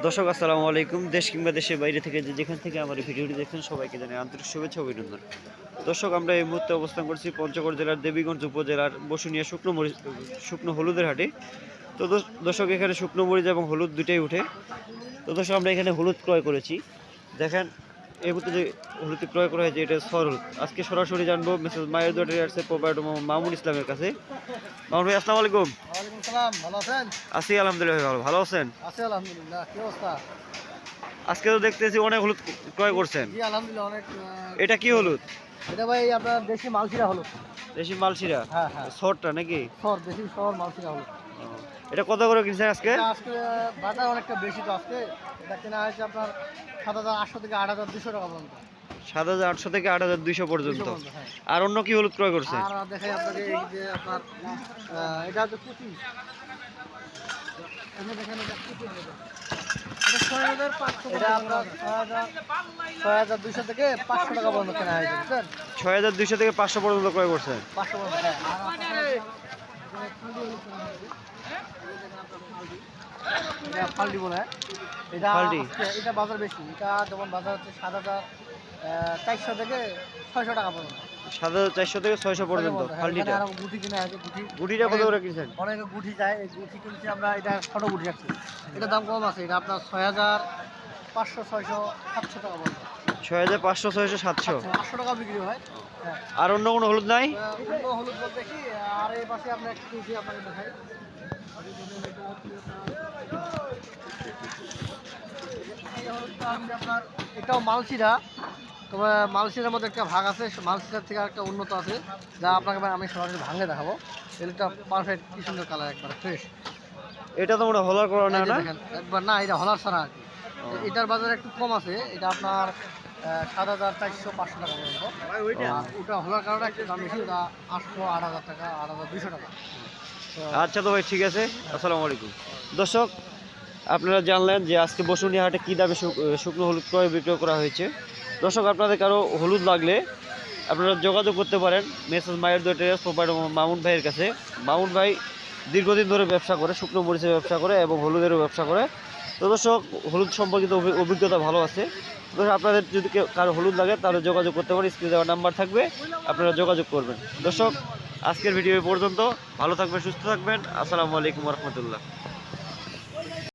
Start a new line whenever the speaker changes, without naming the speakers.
দর্শক আসসালামু আলাইকুম। দেশ কিংবা দেশের বাইরে থেকে যেখান থেকে আমার এই ভিডিওটি দেখছেন সবাইকে জানাই আন্তরিক শুভেচ্ছা ও অভিনন্দন। দর্শক, আমরা এই মুহূর্তে অবস্থান করছি পঞ্চগড় জেলার দেবীগঞ্জ উপজেলার বসুনিয়া শুকনো হলুদের হাটে। তো দর্শক, এখানে শুকনো মরিচ এবং হলুদ দুটাই উঠে। তো দর্শক, আমরা এখানে হলুদ ক্রয় করেছি। দেখেন, এই মুহূর্তে যে হলুদটি ক্রয় করা হয়েছে এটা সর হলুদ। আজকে সরাসরি জানবো মেসেজ মায়ের দোয়ারে প্রোপাইটার মামুন ইসলামের কাছে। মামুন ভাই, আসসালামু আলাইকুম।
ওয়ালাইকুম সালাম, ভালো আছেন?
আছি আলহামদুলিল্লাহ, ভালো। ভালো আছেন?
আছি আলহামদুলিল্লাহ। কি অবস্থা?
আজকে তো দেখতেছি অনেক হলুদ ক্রয় করছেন।
জি আলহামদুলিল্লাহ, অনেক।
এটা কি হলুদ?
এটা ভাই আপনার দেশি মালসিরা হলুদ।
দেশি মালসিরা?
হ্যাঁ হ্যাঁ,
সরটা নাকি?
শহর দেশি শহর মালসিরা হলুদ।
এটা কত করে কিনছেন আজকে?
আজকে বাজার অনেকটা বেশি, তো আজকে এটা কেনা হয়েছে আপনার 7,800 থেকে 8,200 টাকা পর্যন্ত।
7,800 থেকে 8,200 পর্যন্ত।
হ্যাঁ।
আর অন্য কি হলুদ ক্রয় করছেন?
আর দেখাই আপনাকে, এই যে আপনার এটা হচ্ছে কুচি। দেখেন, এটা কুচি হলুদ। এটা 6,500, এটা আপনার 6,200 থেকে 500 টাকা পর্যন্ত কেনা হয়েছে, বুঝছেন?
6,200 থেকে 500 পর্যন্ত ক্রয় করছেন।
500 পর্যন্ত, হ্যাঁ। আর এটা ফাল্টি বলে, এটা
ফাল্টি?
এটা বাজার বেশি। এটা যেমন বাজার হচ্ছে 7,400 থেকে 600 টাকা পর্যন্ত।
7,400 থেকে 600 পর্যন্ত ফাল্টিটা।
আর গুটি কিনা আছে,
গুটিটা কত করে কিনছেন?
অনেকে গুটি যায়, এই গুটি কিনছি আমরা। এটা ছোট গুটি আছে, এটার দাম কম আছে। এটা আপনার 6,500, 600, 700 টাকা পর্যন্ত।
6,500, 600, 700।
800 টাকা বিক্রি হয়। হ্যাঁ।
আর অন্য কোনো হলুদ নাই?
অন্য হলুদ বলতে কি, আর এই পাশে আমরা একটু কিনছি, আপনাকে দেখাই। আপনার এটাও মালসিরা, তবে মালসিরার মধ্যে একটা ভাগ আছে, মালসিরার থেকে একটা উন্নত আছে, যা আপনাকে আমি সরাসরি ভাঙে দেখাবো। এটা পারফেক্ট, কি সুন্দর কালার, একবার ফ্রেশ।
এটা তো মনে হয় হলার করা না?
দেখেন একবার, না এটা হলার ছাড়া আর কি। এটার বাজারে একটু কম আছে, এটা আপনার 7,400, 500 টাকা পর্যন্ত। ওটা হলার কারণে একটু দাম বেশি, ওটা 800, 8,000 টাকা, 8,200 টাকা।
আচ্ছা তো ভাই, ঠিক আছে। আসসালামু আলাইকুম। দর্শক, আপনারা জানলেন যে আজকে বসুনিয়া হাটে কী দামে শুকনো হলুদ ক্রয় বিক্রয় করা হয়েছে। দর্শক, আপনাদের কারো হলুদ লাগলে আপনারা যোগাযোগ করতে পারেন মেসেজ মায়ের দোয়ারে প্রোপাইটার মামুন ভাইয়ের কাছে। মামুন ভাই দীর্ঘদিন ধরে ব্যবসা করে, শুকনো মরিচের ব্যবসা করে এবং হলুদেরও ব্যবসা করে। তো দর্শক, হলুদ সম্পর্কিত অভিজ্ঞতা ভালো আছে। দর্শক, আপনাদের যদি কারো হলুদ লাগে তাহলে যোগাযোগ করতে পারেন, স্ক্রিনে দেওয়ার নাম্বার থাকবে, আপনারা যোগাযোগ করবেন। দর্শক, আজকের ভিডিও পর্যন্ত। ভালো থাকবেন, সুস্থ থাকবেন। আসসালামু আলাইকুম রহমতুল্লাহ।